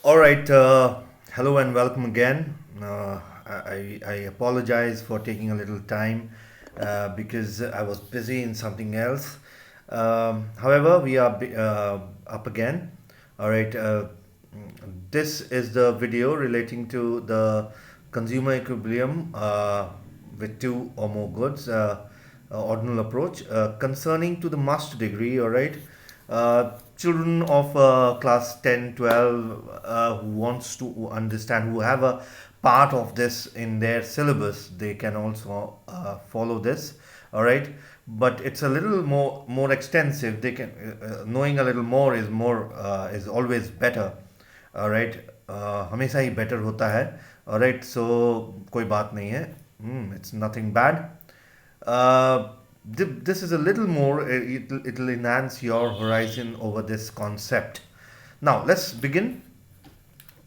All right. Hello and welcome again. I apologize for taking a little time because I was busy in something else. However, we are up again. All right. This is the video relating to the consumer equilibrium with two or more goods, ordinal approach, concerning to the master degree. All right. Children of class 10, 12 who wants to understand, who have a part of this in their syllabus, they can also follow this. All right, but it's a little more extensive. They can knowing a little more is always better. Right हमेशा ही better होता है right so कोई बात नहीं है it's nothing bad this is a little more it'll enhance your horizon over this concept. Now let's begin.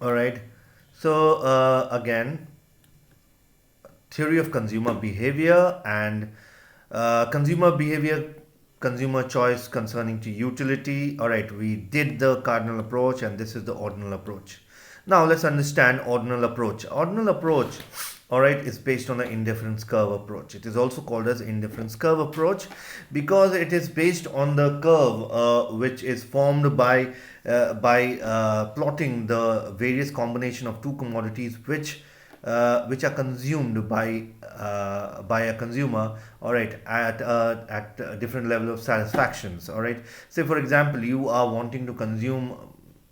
All right, so again, theory of consumer behavior and consumer behavior, consumer choice concerning to utility. All right, we did the cardinal approach and this is the ordinal approach. Now let's understand ordinal approach. Ordinal approach, all right, is based on an indifference curve approach. It is also called as indifference curve approach because it is based on the curve which is formed by plotting the various combination of two commodities which are consumed by a consumer, all right, at a different level of satisfactions. All right, say for example, you are wanting to consume,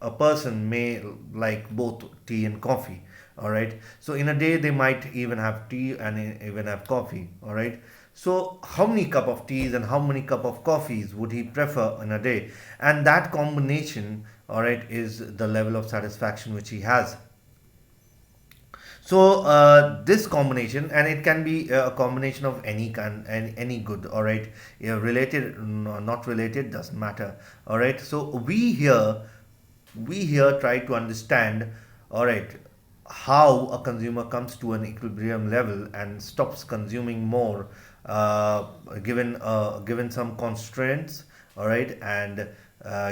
a person may like both tea and coffee. All right, so in a day they might even have tea and even have coffee. All right, so how many cup of teas and how many cup of coffees would he prefer in a day, and that combination, all right, is the level of satisfaction which he has. So this combination, and it can be a combination of any kind and any good. All right, yeah, related, not related, doesn't matter. All right, so we here try to understand, all right, how a consumer comes to an equilibrium level and stops consuming more, given some constraints. All right, and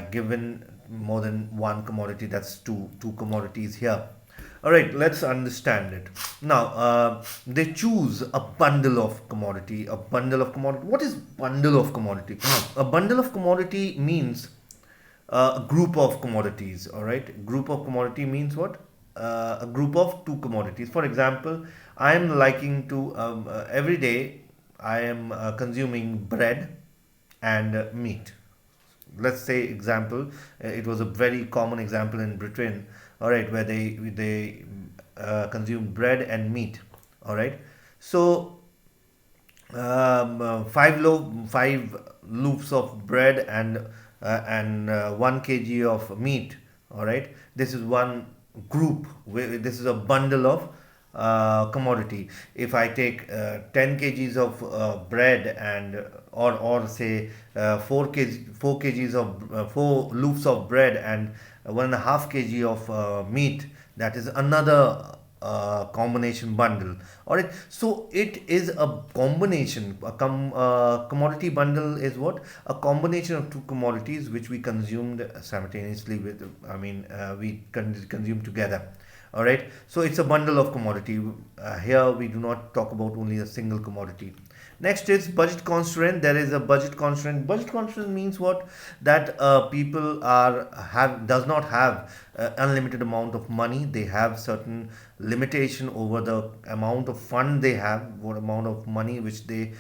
given more than one commodity, that's two commodities here. All right, let's understand it. Now, they choose a bundle of commodity. A bundle of commodity. What is bundle of commodity? A bundle of commodity means a group of commodities. All right, group of commodity means what? A group of two commodities. For example, I am liking to every day I am consuming bread and meat. Let's say example, it was a very common example in Britain, all right, where they consume bread and meat. All right, so five loaves of bread and 1 kg of meat. All right, this is one group. This is a bundle of commodity. If I take 10 kgs of bread and or say 4 kgs of 4 loaves of bread and 1.5 kg of meat, that is another combination bundle. All right, so it is a combination. Commodity bundle is what? A combination of two commodities which we consumed simultaneously with, I mean, we consume together. All right, so it's a bundle of commodity. Here we do not talk about only a single commodity. Next is budget constraint. There is a budget constraint. Budget constraint means what? That people are have does not have unlimited amount of money. They have certain limitation over the amount of fund they have, what amount of money which they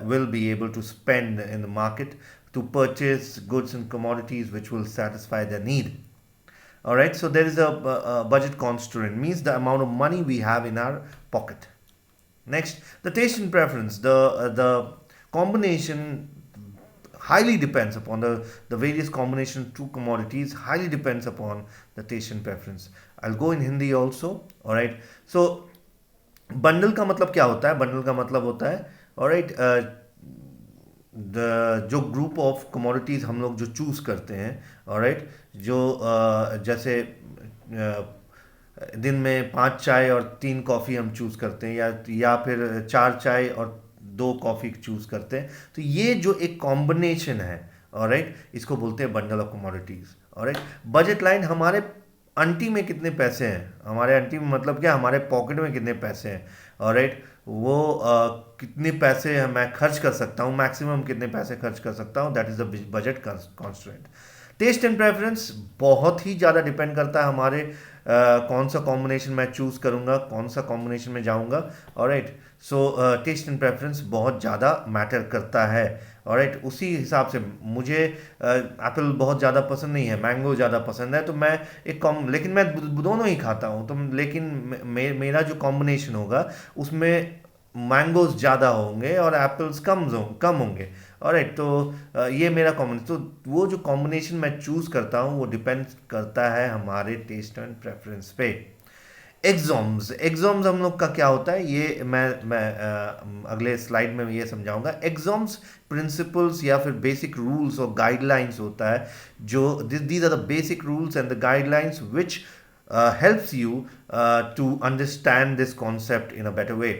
will be able to spend in the market to purchase goods and commodities which will satisfy their need. All right, so there is a budget constraint, means the amount of money we have in our pocket. Next, the taste and preference. The combination highly depends upon the various combination of two commodities, highly depends upon the taste and preference. I'll go in Hindi also. All right, so bundle का मतलब क्या होता है? Bundle का मतलब होता है, alright, जो ग्रुप ऑफ कमोडिटीज़ हम लोग जो चूज़ करते हैं, ऑलराइट, जो जैसे दिन में 5 चाय और 3 कॉफ़ी हम चूज़ करते हैं, या फिर 4 चाय और 2 कॉफ़ी चूज़ करते हैं, तो ये जो एक कॉम्बिनेशन है, ऑलराइट, इसको बोलते हैं bundle of commodities. Alright, budget line हमारे आंटी में कितने पैसे हैं, हमारे आंटी में मतलब क्या, हमारे पॉकेट में कितने पैसे हैं, ऑलराइट, वो कितने पैसे मैं खर्च कर सकता हूँ, मैक्सिमम कितने पैसे खर्च कर सकता हूँ, that is the budget constraint. Taste and preference बहुत ही ज़्यादा डिपेंड करता है हमारे कौन सा कॉम्बिनेशन मैं चूज़ करूँगा, कौन सा कॉम्बिनेशन में जाऊँगा, alright. So taste and preference बहुत ज़्यादा मैटर करता है, ऑलराइट। उसी हिसाब से मुझे एप्पल बहुत ज़्यादा पसंद नहीं है, मैंगो ज़्यादा पसंद है, तो मैं एक कॉम लेकिन मैं दोनों ही खाता हूँ, तो लेकिन मेरा जो कॉम्बिनेशन होगा उसमें मैंगोज ज़्यादा होंगे और एप्पल्स कम होंगे, ऑलराइट। तो ये मेरा कॉम्बिनेशन, तो वो जो कॉम्बिनेशन मैं चूज़ करता हूँ वो डिपेंड करता है हमारे टेस्ट एंड प्रेफरेंस पे। एग्जाम्स हम लोग का क्या होता है, ये मैं अगले स्लाइड में ये समझाऊंगा। एग्जाम्स प्रिंसिपल्स या फिर बेसिक रूल्स और गाइडलाइंस होता है, जो these are the basic rules and the guidelines which helps you to understand this concept in a better way।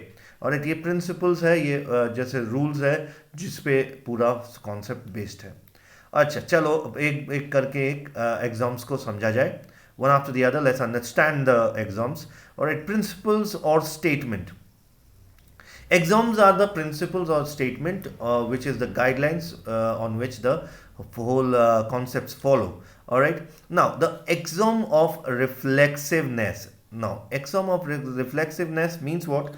और ये प्रिंसिपल्स है, ये जैसे रूल्स है जिस पे पूरा कॉन्सेप्ट बेस्ड है। अच्छा चलो एक एक करके एक एग्जाम्स को समझा जाए, one after the other, let's understand the exams. All right, principles or statement. Exams are the principles or statement which is the guidelines on which the whole concepts follow. All right, now the axiom of reflexiveness. Now axiom of reflexiveness means what?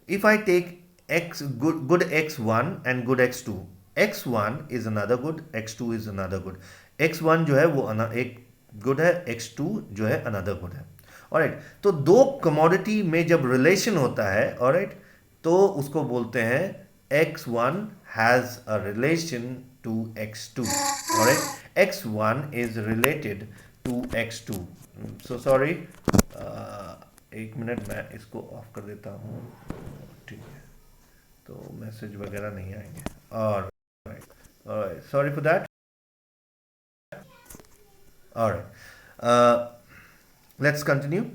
If I take x good x1 and good x2, x1 is another good, x2 is another good, x1 जो है वो एक good है, x2 जो है another good है, alright. तो दो कमोडिटी में जब रिलेशन होता है, ऑलराइट, तो उसको बोलते हैं x1 has a relation to x2, alright, x1 is related to x2। So sorry, एक मिनट मैं इसको ऑफ कर देता हूँ, ठीक है, तो मैसेज वगैरह नहीं आएंगे, और sorry for that. All right. Let's continue.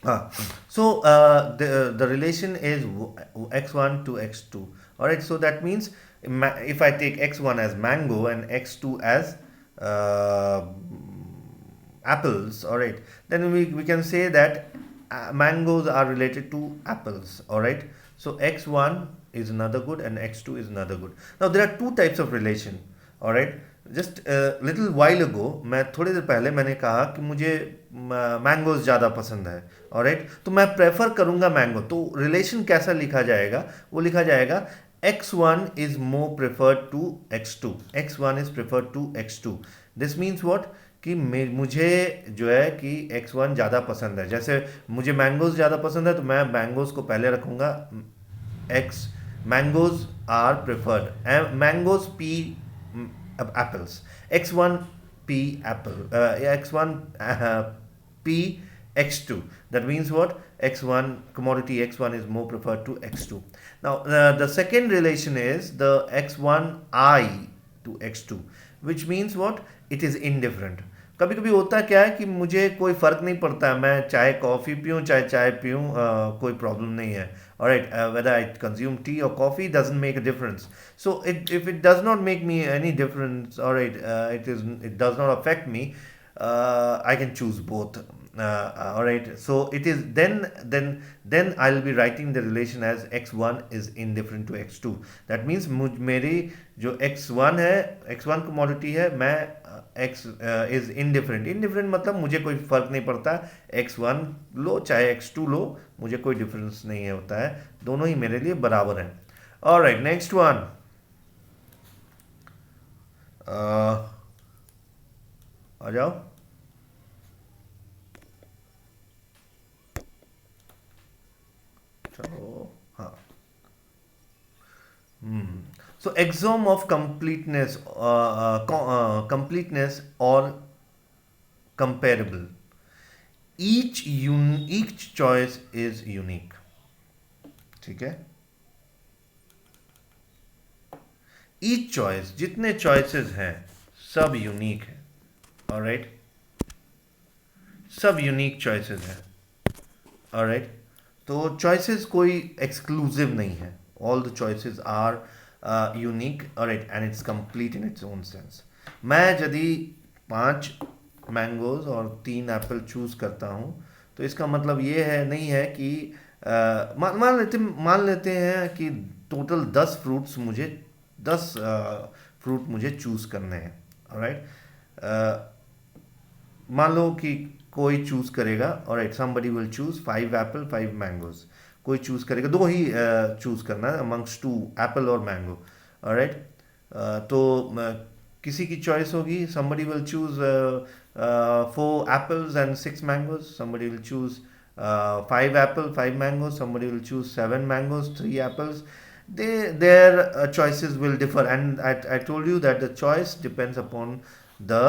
The relation is x1 to x2. All right. So that means if I take x1 as mango and x2 as uh, apples, all right, then we can say that mangoes are related to apples, all right. So x1 is another good and x2 is another good. Now there are two types of relation, all right। Just little while ago, मैं थोड़ी देर पहले मैंने कहा कि मुझे mangoes ज़्यादा पसंद है, ऑलराइट, तो मैं प्रेफर करूँगा मैंगो, तो रिलेशन कैसा लिखा जाएगा, वो लिखा जाएगा x1 is more preferred to x2, x1 is preferred to x2। This means what, कि मुझे जो है कि x1 ज़्यादा पसंद है, जैसे मुझे मैंगोज ज़्यादा पसंद है तो मैं मैंगोज को पहले रखूँगा, x mangoes are preferred, mangoes P apples, x1 p apple, x1 p x2, that means what, x1 commodity x1 is more preferred to x2। Now the second relation is the x1 I to x2, which means what, it is indifferent। कभी कभी होता क्या है कि मुझे कोई फ़र्क नहीं पड़ता, मैं चाहे कॉफ़ी पीऊँ चाहे चाय पीऊँ, कोई प्रॉब्लम नहीं है, alright, whether I consume tea or coffee doesn't make a difference। So if it does not make me any difference, alright, it does not affect me, I can choose both, all right। So it is then I'll be writing the relation as x1 is indifferent to x2। that means मेरी जो x1 है, x1 commodity है, मैं x is indifferent मतलब मुझे कोई फर्क नहीं पड़ता, x1 लो चाहे x2 लो, मुझे कोई डिफरेंस नहीं होता है, दोनों ही मेरे लिए बराबर हैं। ऑलराइट, नेक्स्ट वन, आ जाओ। चलो हाँ, so axiom of completeness or comparable, each choice is unique, ठीक है। ईच चॉइस, जितने चॉइसेस हैं सब यूनिक है, ऑलराइट, सब यूनिक चॉइसेस हैं, ऑलराइट। तो चॉइसेस कोई एक्सक्लूसिव नहीं है, all the choices are unique, alright, and it's complete in its own sense. मैं यदि 5 मैंगोज और 3 एप्पल चूज़ करता हूँ, तो इसका मतलब ये है नहीं है कि मान लेते हैं कि टोटल 10 फ्रूट्स मुझे 10 फ्रूट मुझे चूज़ करने हैं, ऑलराइट। मान लो कि कोई चूज करेगा, alright, somebody will choose 5 Apple 5 mangoes. कोई चूज करेगा, दो ही चूज करना है अमंग्स 2 एप्पल और मैंगो, ऑलराइट। तो किसी की चॉइस होगी, somebody will choose 4 apples and 6 mangoes, somebody will choose 5 apple 5 mangoes, somebody will choose 7 mangoes 3 apples. Their choices will differ, and I told you that the choice depends upon the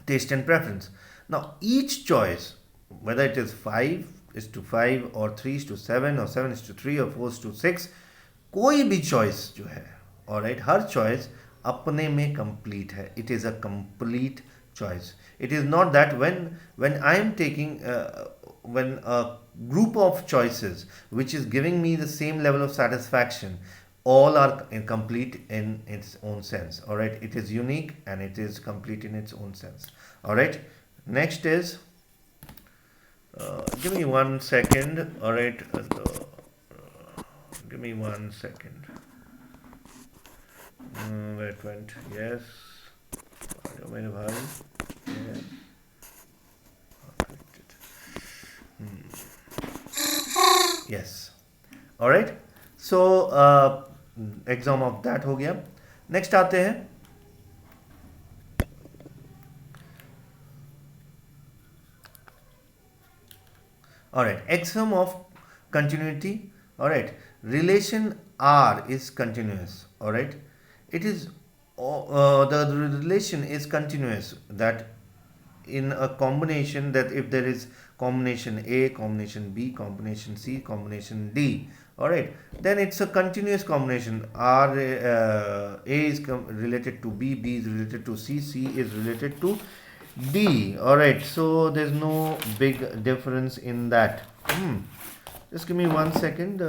taste and preference. Now, each choice, whether it is 5 is to 5 or 3 is to 7 or 7 is to 3 or 4 is to 6, कोई भी choice जो है, alright, her choice अपने में complete है. It is a complete choice. It is not that when I am taking when a group of choices which is giving me the same level of satisfaction, all are complete in its own sense, all right. It is unique and it is complete in its own sense, all right. Next is give me 1 second, all right. Give me 1 second. Where it went? Yes. मेरे भाई. Yes. Yes. All right. So exam of that हो गया. Next आते हैं alright, axiom of continuity. Alright, relation R is continuous. Alright, it is the relation is continuous, that in a combination, that if there is combination A, combination B, combination C, combination D, alright, then it's a continuous combination. A is related to B, B is related to C, C is related to D. Alright, so there's no big difference in that. Just give me 1 second.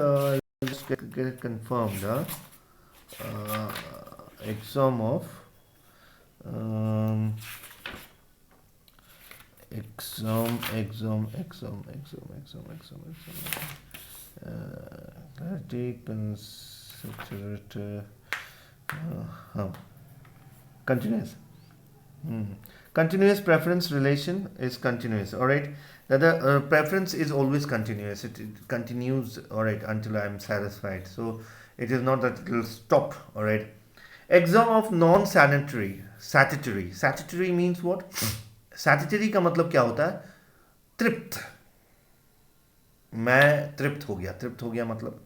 Just get it confirmed. Exam of exam. Take considerate continuous. Continuous preference relation is continuous, all right. The preference is always continuous. It continues, all right, until I am satisfied. So it is not that it will stop, all right. Exam of non-sanitary. Satitary means what? Satitary का मतलब क्या होता है? तृप्त. मैं तृप्त हो गया. तृप्त हो गया मतलब,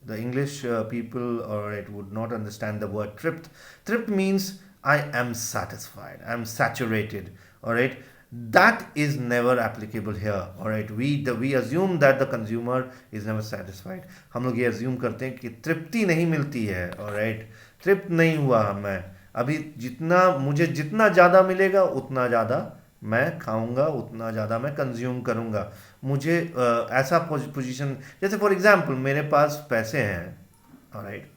the English people, alright, would not understand the word trypt. Trypt means I am satisfied, I am saturated, alright. That is never applicable here, alright. We assume that the consumer is never satisfied. हम लोग ये assume करते हैं कि तृप्ति नहीं मिलती है, alright. तृप्त नहीं हुआ मैं अभी. मुझे जितना ज़्यादा मिलेगा उतना ज़्यादा मैं खाऊंगा, उतना ज़्यादा मैं कंज्यूम करूंगा. मुझे ऐसा पोजीशन, जैसे फॉर एग्जांपल मेरे पास पैसे हैं, ऑलराइट,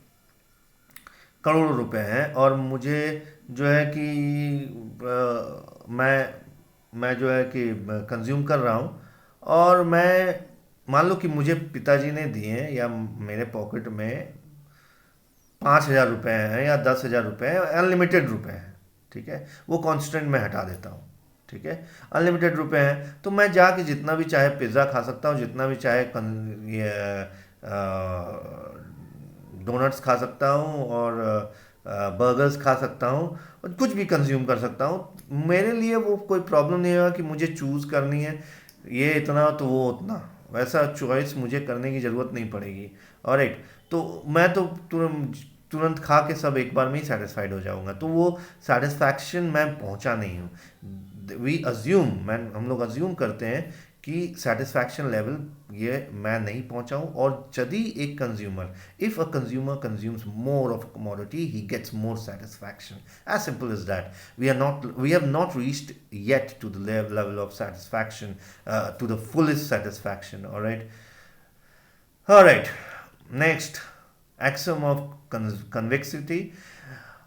करोड़ों रुपए हैं, और मुझे जो है कि मैं जो है कि कंज्यूम कर रहा हूँ, और मैं मान लो कि मुझे पिताजी ने दिए हैं, या मेरे पॉकेट में 5,000 रुपये हैं या 10,000 रुपये हैं, अनलिमिटेड रुपये हैं, ठीक है. वो कॉन्स्टेंट में हटा देता हूँ, ठीक है. अनलिमिटेड रुपए हैं तो मैं जाके जितना भी चाहे पिज़्ज़ा खा सकता हूँ, जितना भी चाहे डोनट्स खा सकता हूँ, और बर्गर्स खा सकता हूँ, और कुछ भी कंज्यूम कर सकता हूँ. मेरे लिए वो कोई प्रॉब्लम नहीं होगा कि मुझे चूज़ करनी है ये इतना तो वो उतना. वैसा चॉइस मुझे करने की ज़रूरत नहीं पड़ेगी, ऑलराइट. तो मैं तो तुरंत खा के सब एक बार में ही सेटिस्फाइड हो जाऊंगा. तो वो सेटिस्फैक्शन मैं पहुंचा नहीं हूँ. हम लोग अज्यूम करते हैं कि सेटिस्फैक्शन लेवल ये मैं नहीं पहुंचा हूं. और यदि एक consumer, if a consumer consumes more of commodity, he gets more satisfaction. As simple is that. We have not reached yet to the level of satisfaction, to the fullest satisfaction, alright. Next, axiom of convexity.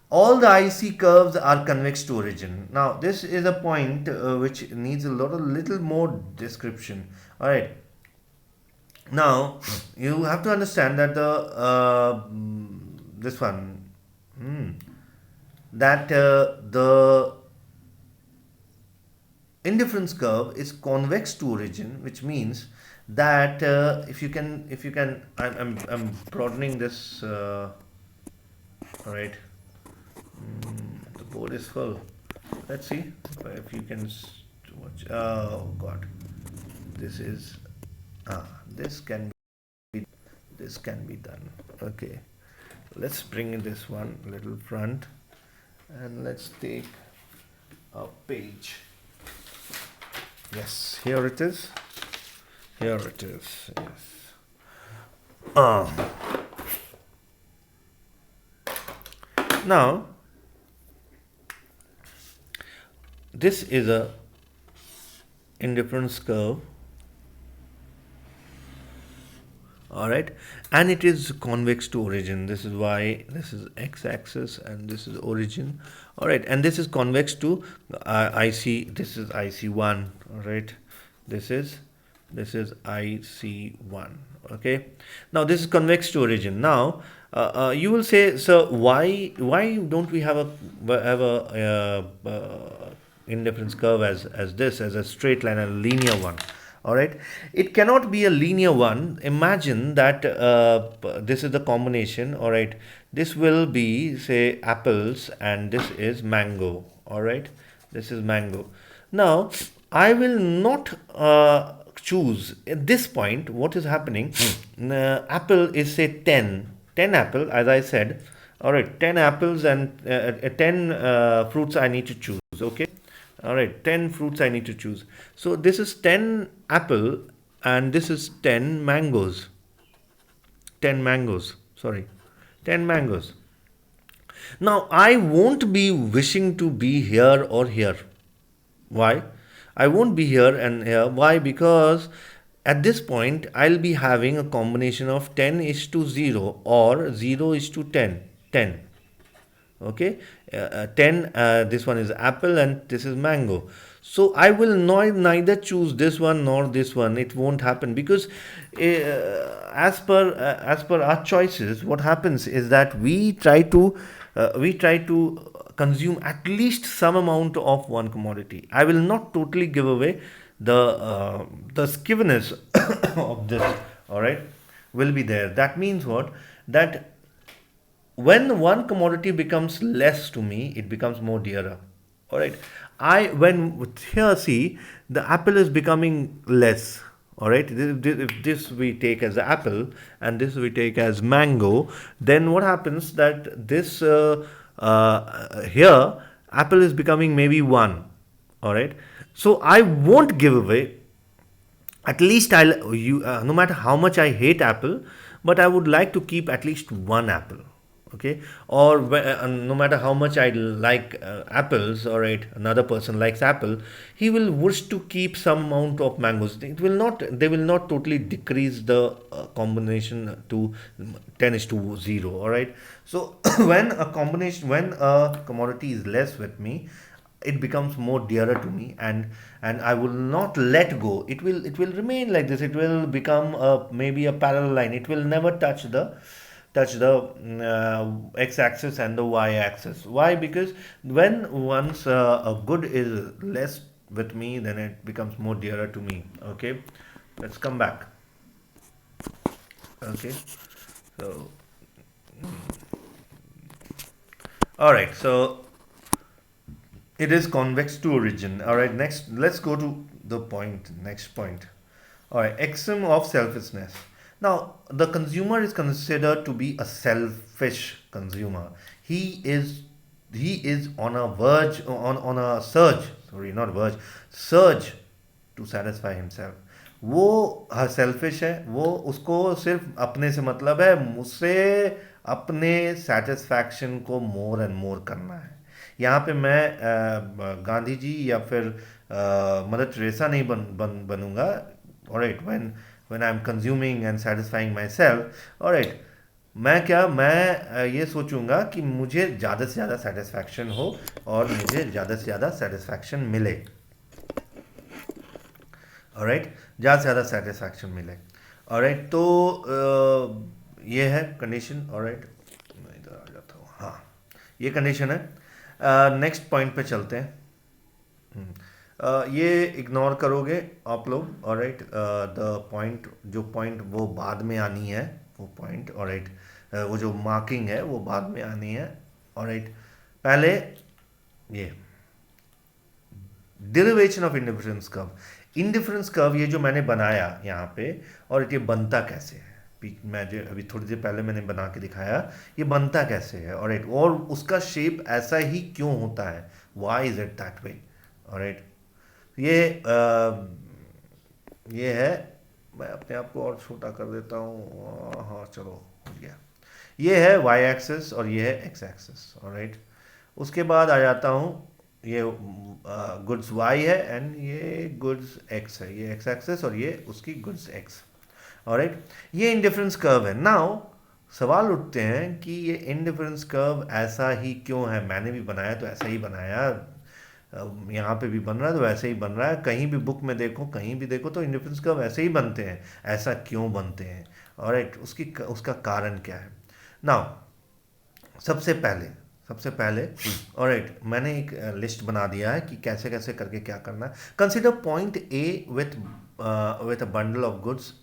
all the IC curves are convex to origin. Now, this is a point which needs a little more description. All right. Now, you have to understand that this one, hmm, that the indifference curve is convex to origin, which means that I'm broadening this. All right. The board is full. Let's see if you can watch. Oh God, this is this can be done. Okay, let's bring in this one little front, and let's take a page. Yes, here it is. Here it is. Yes. Now, this is a indifference curve, all right, and it is convex to origin. This is y, this is x-axis, and this is origin, all right, and this is convex to IC. This is IC1, all right. This is IC1. Okay. Now this is convex to origin. Now you will say, so why don't we have a indifference curve as a straight line, a linear one? All right. It cannot be a linear one. Imagine that this is the combination. All right. This will be, say, apples, and this is mango. All right. This is mango. Now I will not choose at this point. What is happening? Apple is, say, 10 apple, as I said. All right, 10 apples, and 10 fruits I need to choose. Okay. All right, 10 fruits I need to choose. So this is 10 apple, and this is 10 mangoes. 10 mangoes. Sorry. 10 mangoes. Now I won't be wishing to be here or here. Why? I won't be here and here. Why? Because at this point I'll be having a combination of 10 is to 0 or 0 is to 10. 10. Okay. 10, this one is apple and this is mango. So I will neither choose this one nor this one. It won't happen, because as per our choices, what happens is that we try to consume at least some amount of one commodity. I will not totally give away the skewness of this. All right, will be there. That means what? That when one commodity becomes less to me, it becomes more dearer. All right. When here, see, the apple is becoming less. All right. If this we take as apple and this we take as mango, then what happens that this here apple is becoming maybe one. All right. So I won't give away. At least no matter how much I hate apple, but I would like to keep at least one apple. Okay. Or no matter how much I like apples, all right, another person likes apple, he will wish to keep some amount of mangoes. They will not totally decrease the combination to 10 is to 0. All right. So when a commodity is less with me, it becomes more dearer to me, and I will not let go. It will remain like this. It will become maybe a parallel line. It will never touch the x-axis and the y-axis. Why? Because when once a good is less with me, then it becomes more dearer to me. Okay, let's come back. Okay, so all right, so it is convex to origin. All right, next let's go to the point. Next point. All right, axiom of selfishness. Now, the consumer is considered to be a selfish consumer. He is he is on a verge, on a surge. Sorry, not verge, surge to satisfy himself. वो selfish है, वो उसको सिर्फ अपने से मतलब है, मुझसे अपने सेटिस्फैक्शन को मोर एंड मोर करना है। यहाँ पे मैं गांधी जी या फिर मदर टेरेसा नहीं बनूंगा। Alright, when I'm consuming and satisfying myself, all right, मैं ये सोचूंगा कि मुझे ज़्यादा से ज़्यादा सेटिस्फैक्शन हो और मुझे ज़्यादा से ज़्यादा सेटिस्फैक्शन मिले। ऑलराइट, ज़्यादा से ज़्यादा सेटिस्फैक्शन मिले। ऑलराइट, तो ये है कंडीशन। ऑलराइट, मैं इधर आ जाता हूँ। हाँ, ये कंडीशन है। नेक्स्ट पॉइंट पे चलते हैं। ये इग्नोर करोगे आप लोग। ऑलराइट, द पॉइंट, जो पॉइंट वो बाद में आनी है, वो पॉइंट। ऑलराइट, वो जो मार्किंग है वो बाद में आनी है। ऑलराइट, पहले ये derivation of indifference curve. Indifference curve ये जो मैंने बनाया यहाँ पे, और ये बनता कैसे है, मैं जो अभी थोड़ी देर पहले मैंने बना के दिखाया, ये बनता कैसे है। ऑलराइट, और उसका शेप ऐसा ही क्यों होता है, why is it that way. Alright, ये ये है। मैं अपने आप को और छोटा कर देता हूँ। हाँ चलो, हो गया। ये है वाई एक्सेस और ये है एक्स एक्सेस। ऑलराइट, उसके बाद आ जाता हूँ, ये गुड्स वाई है एंड ये गुड्स एक्स है, ये एक्स एक्सेस और ये उसकी गुड्स एक्स। ऑलराइट, ये इंडिफरेंस कर्व है। नाउ सवाल उठते हैं कि ये इंडिफरेंस कर्व ऐसा ही क्यों है, मैंने भी बनाया तो ऐसा ही बनाया, यहाँ पे भी बन रहा है तो वैसे ही बन रहा है, कहीं भी बुक में देखो, कहीं भी देखो तो इंडिफरेंस कर्व ऐसे ही बनते हैं। ऐसा क्यों बनते हैं, ऑलराइट, उसका कारण क्या है। नाउ सबसे पहले ऑलराइट, मैंने एक लिस्ट बना दिया है कि कैसे कैसे करके क्या करना है। Consider point A with a bundle of goods.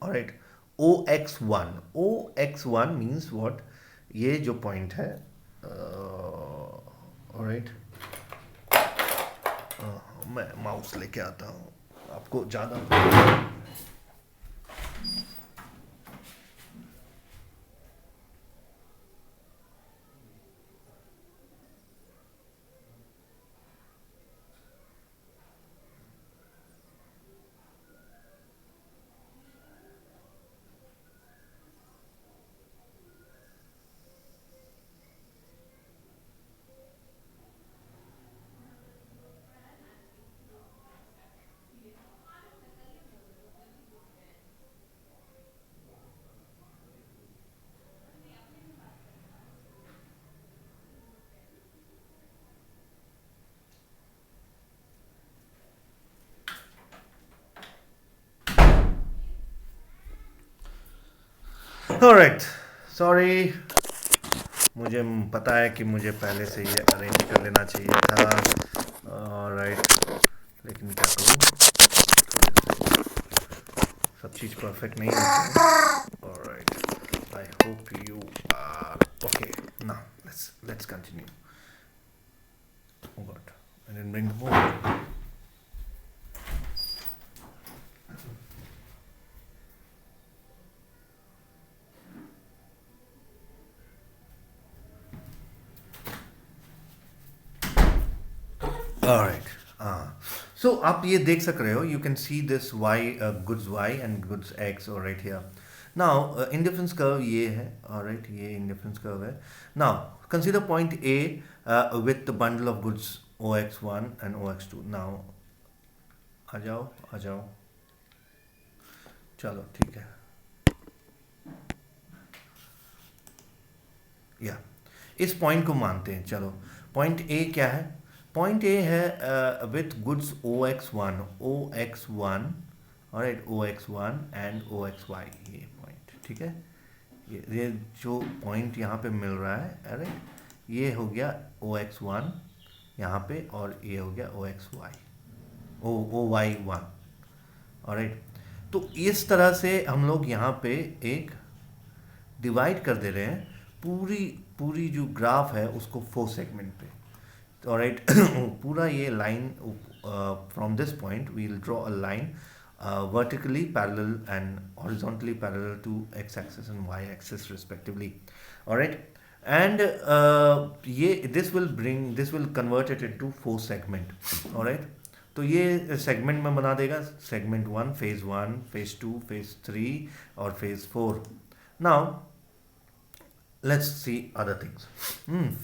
Alright, O X one means what, ये जो पॉइंट है। ऑलराइट, मैं माउस लेके आता हूँ आपको ज़्यादा। ऑलराइट, सॉरी, मुझे पता है कि मुझे पहले से ये अरेंज कर लेना चाहिए था। ऑलराइट, लेकिन क्या करूँ, सब चीज़ परफेक्ट नहीं होती है। Alright, I hope you are okay. Now let's continue. Oh God, I didn't bring the board. Alright, so आप ये देख सक रहे हो, you can see this y, goods y and goods x or right here. Now indifference curve ये है, alright, ये indifference curve है. Now consider point A with the bundle of goods OX1 and OX2. Now आ जाओ, चलो ठीक है। या इस पॉइंट को मानते हैं, चलो पॉइंट ए क्या है, पॉइंट ए है with goods O X one, alright, O X one and O X Y, ये पॉइंट ठीक है। ये जो पॉइंट यहाँ पे मिल रहा है, अरे ये हो गया ओ एक्स वन यहाँ पे, और ये हो गया O X Y, O Y one. Alright, तो इस तरह से हम लोग यहाँ पे एक डिवाइड कर दे रहे हैं पूरी पूरी जो ग्राफ है उसको 4 सेगमेंट पे। ऑलराइट, पूरा ये line from this point we will draw a line vertically parallel and horizontally parallel to x axis and y axis respectively. Alright, and ये this will convert it into 4 segment. Alright, तो ये segment में बना देगा, segment 1, phase 1, phase 2, phase 3 और phase 4. Now let's see other things.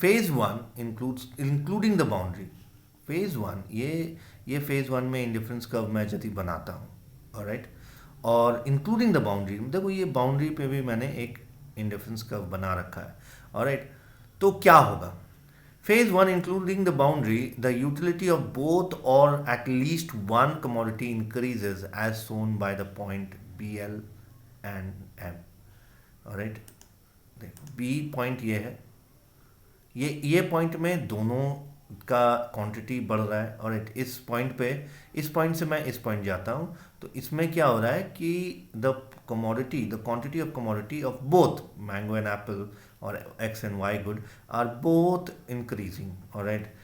Phase 1 including the boundary. Phase 1, ये phase 1 में indifference curve मैं यदि बनाता हूँ, ऑलराइट, और इंक्लूडिंग द बाउंड्री, देखो ये बाउंड्री पे भी मैंने एक इंडिफरेंस कर्व बना रखा है, ऑलराइट। तो क्या होगा, phase 1 including the boundary, the utility of both or at least one commodity increases as shown by the point BL and M, alright। देखो B पॉइंट ये है, ये पॉइंट में दोनों का क्वांटिटी बढ़ रहा है, और इस पॉइंट पे, इस पॉइंट से मैं इस पॉइंट जाता हूँ, तो इसमें क्या हो रहा है कि the commodity, the quantity of commodity of both mango and apple और X and Y good are both increasing, alright.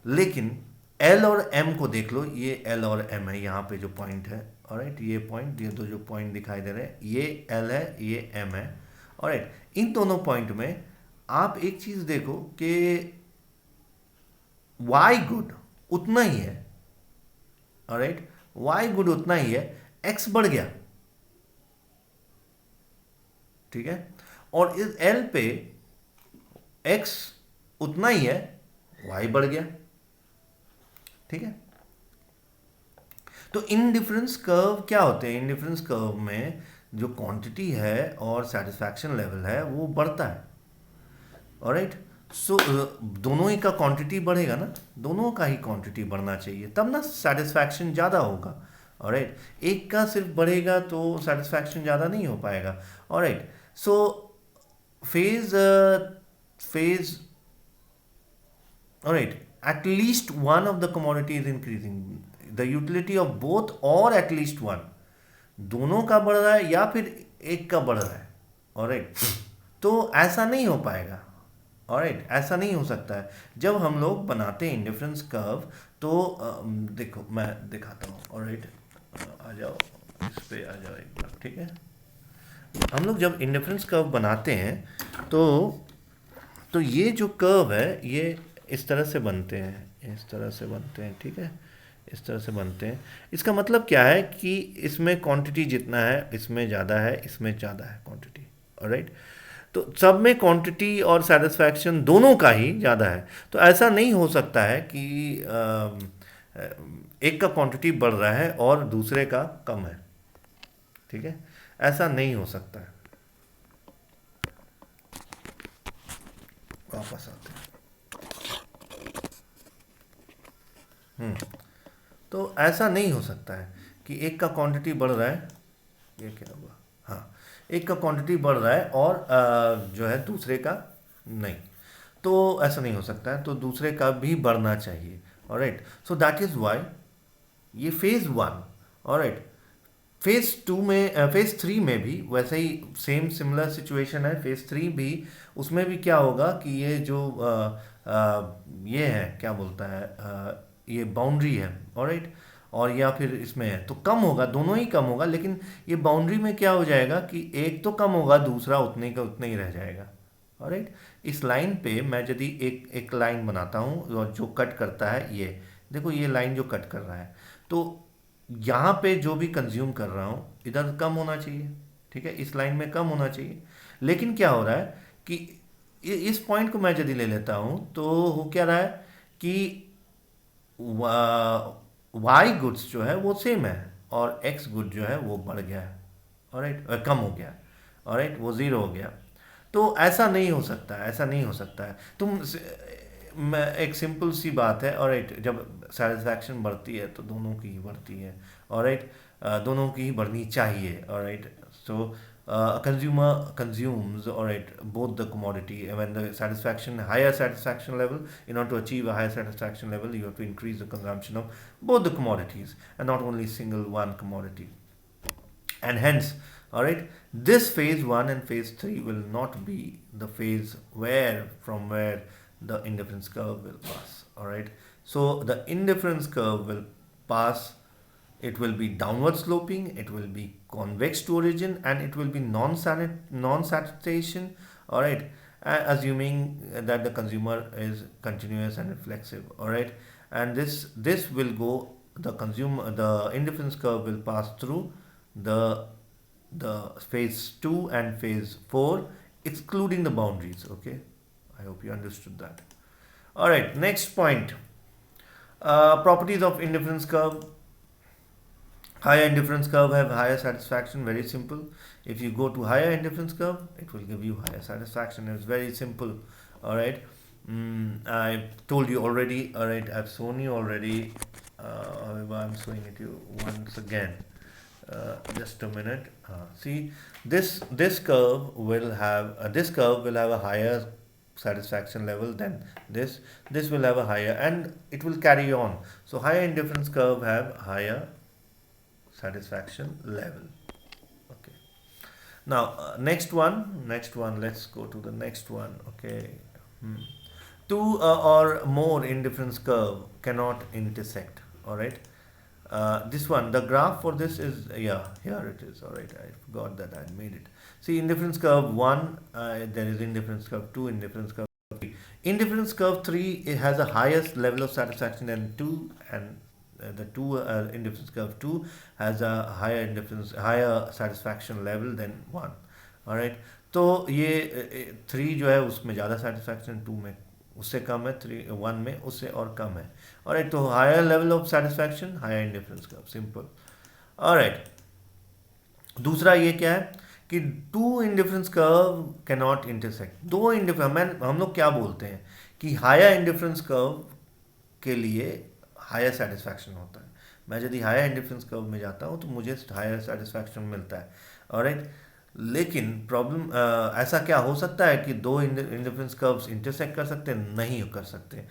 लेकिन एल और एम को देख लो, ये एल और एम है यहाँ पे जो पॉइंट है, ऑलराइट। ये पॉइंट, ये दो जो पॉइंट दिखाई दे रहे हैं, ये एल है, ये एम है, ऑलराइट। इन दोनों पॉइंट में आप एक चीज देखो कि वाई गुड उतना ही है, ऑलराइट, वाई गुड उतना ही है, एक्स बढ़ गया, ठीक है। और इस एल पे एक्स उतना ही है, वाई बढ़ गया, ठीक है। तो इनडिफरेंस कर्व क्या होते हैं, इनडिफरेंस कर्व में जो क्वांटिटी है और सेटिस्फैक्शन लेवल है वो बढ़ता है, ऑलराइट। सो दोनों ही का क्वांटिटी बढ़ेगा ना, दोनों का ही क्वांटिटी बढ़ना चाहिए, तब ना सेटिस्फैक्शन ज़्यादा होगा, ऑलराइट। एक का सिर्फ बढ़ेगा तो सेटिस्फैक्शन ज़्यादा नहीं हो पाएगा, alright. So phase phase alright, at least one of the commodity is increasing, the utility of both or at least one, दोनों का बढ़ रहा है या फिर एक का बढ़ रहा है, ऑलराइट। तो ऐसा नहीं हो पाएगा, ऑलराइट, ऐसा नहीं हो सकता है। जब हम लोग बनाते हैं इंडिफरेंस कर्व तो देखो मैं दिखाता हूँ, ऑलराइट। आ जाओ, इस पे आ जाओ एक बार, ठीक है। हम लोग जब इंडिफरेंस कर्व बनाते हैं तो ये जो कर्व है ये इस तरह से बनते हैं, इस तरह से बनते हैं, ठीक है, इस तरह से बनते हैं। इसका मतलब क्या है कि इसमें क्वांटिटी जितना है इसमें ज़्यादा है, इसमें ज़्यादा है क्वांटिटी, ऑलराइट। तो सब में क्वांटिटी और सेटिस्फैक्शन दोनों का ही ज़्यादा है। तो ऐसा नहीं हो सकता है कि एक का क्वांटिटी बढ़ रहा है और दूसरे का कम है, ठीक है, ऐसा नहीं हो सकता है। वापस आते हैं। तो ऐसा नहीं हो सकता है कि एक का क्वांटिटी बढ़ रहा है, ये क्या हुआ, हाँ, एक का क्वांटिटी बढ़ रहा है और जो है दूसरे का नहीं, तो ऐसा नहीं हो सकता है, तो दूसरे का भी बढ़ना चाहिए, alright. So that is why ये फेज 1, ऑलराइट। फेज 2 में, फेज 3 में भी वैसे ही सेम सिमिलर सिचुएशन है। फेज 3 भी, उसमें भी क्या होगा कि ये जो ये है, क्या बोलता है, ये बाउंड्री है, ऑलराइट, और या फिर इसमें है, तो कम होगा, दोनों ही कम होगा। लेकिन ये बाउंड्री में क्या हो जाएगा कि एक तो कम होगा, दूसरा उतने का उतना ही रह जाएगा, ऑलराइट। इस लाइन पे मैं यदि एक लाइन बनाता हूँ और जो कट करता है, ये देखो, ये लाइन जो कट कर रहा है, तो यहाँ पे जो भी कंज्यूम कर रहा हूँ इधर कम होना चाहिए, ठीक है, इस लाइन में कम होना चाहिए। लेकिन क्या हो रहा है कि इस पॉइंट को मैं यदि ले लेता हूँ तो हो क्या रहा है कि वाई गुड्स जो है वो सेम है और एक्स गुड जो है वो बढ़ गया है, ऑलराइट, कम हो गया, ऑलराइट, वो ज़ीरो हो गया। तो ऐसा नहीं हो सकता है, ऐसा नहीं हो सकता है। मैं एक सिंपल सी बात है, ऑलराइट, जब सेटिस्फैक्शन बढ़ती है तो दोनों की ही बढ़ती है, ऑलराइट, दोनों की ही बढ़नी चाहिए, alright. So consumer consumes, alright, both the commodity. When the satisfaction, higher satisfaction level, in order to achieve a higher satisfaction level, you have to increase the consumption of both the commodities and not only single one commodity. And hence, alright, this phase 1 and phase 3 will not be the phase from where the indifference curve will pass, alright. So the indifference curve will pass, it will be downward sloping, it will be convex to origin, and it will be non-saturation, alright, assuming that the consumer is continuous and reflexive, alright. And this will go, the indifference curve will pass through the phase 2 and phase 4, excluding the boundaries, okay. I hope you understood that. Alright, next point, properties of indifference curve. Higher indifference curve have higher satisfaction. Very simple. If you go to higher indifference curve, it will give you higher satisfaction. It's very simple. All right. I told you already. All right. I've shown you already. However, I'm showing it you once again. Just a minute. See, this curve will have a higher satisfaction level than this. This will have a higher, and it will carry on. So higher indifference curve have higher satisfaction level. Okay. Now next one. Let's go to the next one. Okay. Two or more indifference curve cannot intersect. All right. This one, the graph for this is, yeah, here it is. All right, I forgot that I made it. See, indifference curve 1, there is indifference curve 2, indifference curve 3. Indifference curve 3, it has a highest level of satisfaction than 2, and the 2 indifference curve 2 has a higher satisfaction level than 1. All right, तो ये 3 जो है उसमें ज़्यादा satisfaction, 2 में उससे कम है, 1 में उससे और कम है. ऑलराइट, तो higher level of satisfaction, higher indifference curve. Simple. Alright, दूसरा ये क्या है कि two indifference curve can not intersect. दो इंडिफरेंस, हम लोग क्या बोलते हैं कि हायर इंडिफरेंस कर्व के लिए हायर सेटिस्फैक्शन होता है. मैं यदि हायर इंडिफरेंस कर्व में जाता हूँ तो मुझे हायर सेटिस्फैक्शन मिलता है. ऑलराइट, लेकिन प्रॉब्लम ऐसा क्या हो सकता है कि दो इंडिफरेंस कर्व्स इंटरसेक्ट कर सकते हैं? नहीं कर सकते.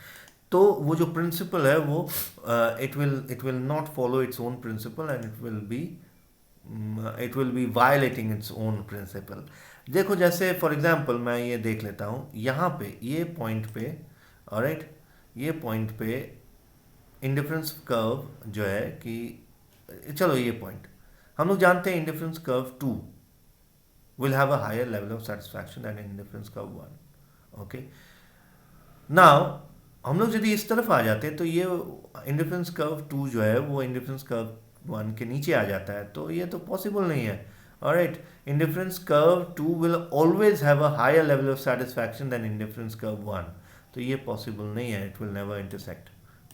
तो वो जो प्रिंसिपल है वो it will not follow its own principle, and it will be violating its own principle. देखो, जैसे फॉर एग्जांपल मैं ये देख लेता हूँ यहाँ पे, ये पॉइंट पे. ऑलराइट, ये पॉइंट पे इंडिफरेंस कर्व जो है कि, चलो ये पॉइंट हम लोग जानते हैं indifference curve 2 will have a higher level of satisfaction than indifference curve 1. Okay. Now हम लोग यदि इस तरफ आ जाते हैं तो ये इंडिफरेंस कर्व 2 जो है वो इंडिफरेंस कर्व 1 के नीचे आ जाता है, तो ये तो पॉसिबल नहीं है. Alright, indifference curve 2 will always have a higher level of satisfaction than indifference curve 1. तो ये पॉसिबल नहीं है. It will never intersect.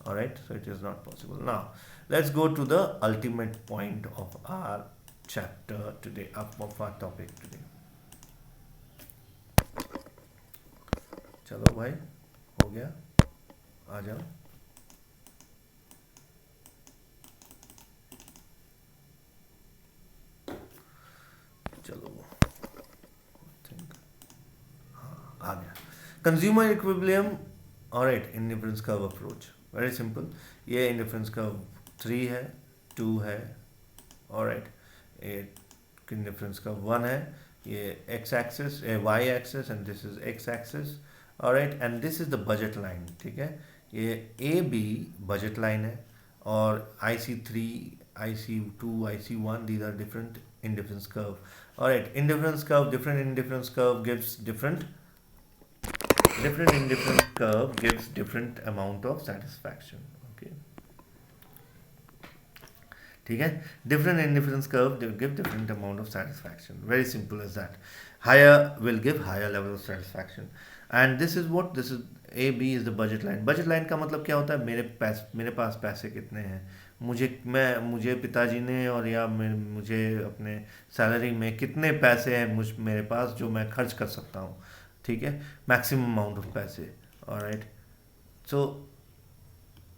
Alright, so it is not possible. Now let's go to the ultimate point of our chapter today, up of our topic today. चलो भाई, हो गया, आ जाओ. चलो, हाँ, आ गया. Consumer equilibrium. Alright, indifference curve approach very simple. ये indifference curve 3 है, 2 है. ऑलराइट, इंडिफरेंस का 1 है. ये X axis, Y axis, and this is X axis. Alright, and this is the budget line. ठीक है, ये ए बी बजट लाइन है, और IC3, IC2, IC1, these are different indifference curve. Alright, indifference curve, different indifference curve gives different indifference curve gives different amount of satisfaction. Okay, ठीक है. Different indifference curve give different amount of satisfaction. Very simple as that. Higher will give higher level of satisfaction, and this is what this is. A B is the budget line. Budget line का मतलब क्या होता है? मेरे पास पैसे कितने हैं, मुझे पिताजी ने, और या मुझे अपने सैलरी में कितने पैसे हैं मेरे पास जो मैं खर्च कर सकता हूँ. ठीक है, मैक्सिमम अमाउंट ऑफ पैसे. ऑलराइट, सो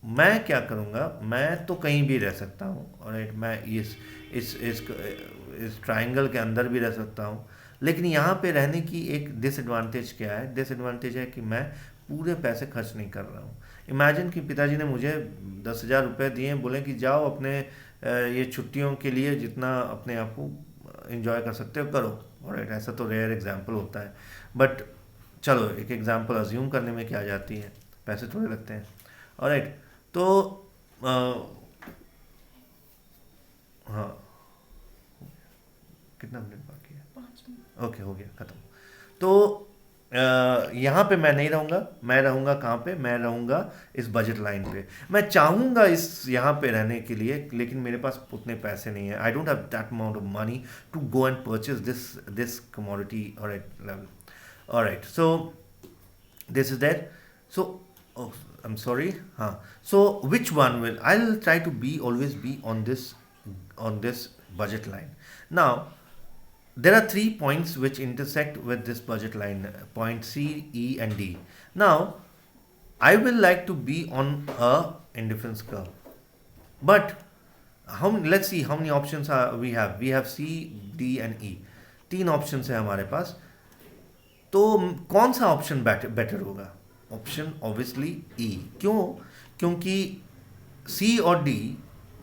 मैं क्या करूँगा, मैं तो कहीं भी रह सकता हूँ. ऑलराइट, मैं इस ट्राइंगल के अंदर भी रह सकता हूँ. लेकिन यहाँ पे रहने की एक डिसएडवांटेज क्या है? डिसएडवांटेज है कि मैं पूरे पैसे खर्च नहीं कर रहा हूँ. इमेजिन कि पिताजी ने मुझे 10,000 रुपये दिए, बोले कि जाओ अपने ये छुट्टियों के लिए जितना अपने आप को इंजॉय कर सकते हो करो. ऑलराइट, ऐसा तो रेयर एग्जाम्पल होता है, बट चलो एक एग्जाम्पल अज्यूम करने में क्या जाती है, पैसे थोड़े लगते हैं. ऑलराइट, तो हाँ, कितना मिनट बाकी है? 5 मिनट. ओके, हो गया, ख़त्म. तो यहाँ पे मैं नहीं रहूँगा. मैं रहूँगा कहाँ पे? मैं रहूँगा इस बजट लाइन पे. मैं चाहूँगा इस यहाँ पे रहने के लिए, लेकिन मेरे पास उतने पैसे नहीं है. I don't have that amount of money to go and purchase this commodity. Alright, level. Alright, so this is that. So I'm sorry. So which one will, I'll try to always be on this on this budget line. Now, there are 3 points which intersect with this budget line, point C, E, and D. Now, I will like to be on a indifference curve, but let's see how many options we have. We have C, D, and E. तीन option है हमारे पास. तो कौन सा option better होगा? Option obviously E. क्यों? क्योंकि सी और डी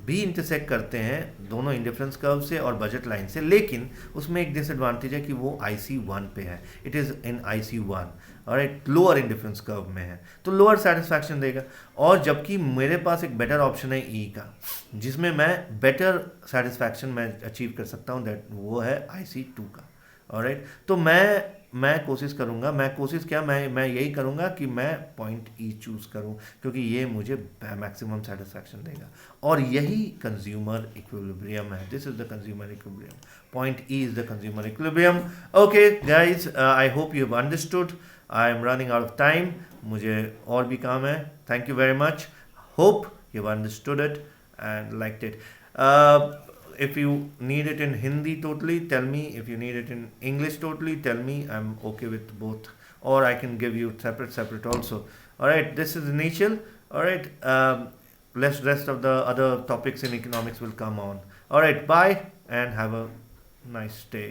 भी इंटरसेक्ट करते हैं दोनों इंडिफरेंस कर्व से और बजट लाइन से, लेकिन उसमें एक डिसएडवांटेज है कि वो IC1 पे है. इट इज़ इन IC1 और एक लोअर इंडिफरेंस कर्व में है, तो लोअर सेटिस्फैक्शन देगा. और जबकि मेरे पास एक बेटर ऑप्शन है ई का, जिसमें मैं बेटर सेटिस्फैक्शन मैं अचीव कर सकता हूँ, दैट वो है IC2 का. ऑलराइट, तो मैं कोशिश करूँगा, मैं यही करूँगा कि मैं पॉइंट ई चूज़ करूँ, क्योंकि ये मुझे मैक्सिमम सेटिस्फैक्शन देगा. और यही कंज्यूमर इक्विलिब्रियम है. This is the consumer equilibrium. Point E is the consumer equilibrium. Okay guys, I hope you have understood. I am running out of time, मुझे और भी काम है. Thank you very much. Hope you have understood it and liked it. If you need it in Hindi totally, tell me. If you need it in English totally, tell me. I'm okay with both, or I can give you separate also. All right, this is initial. All right, rest of the other topics in economics will come on. All right, bye and have a nice day,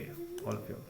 all of you.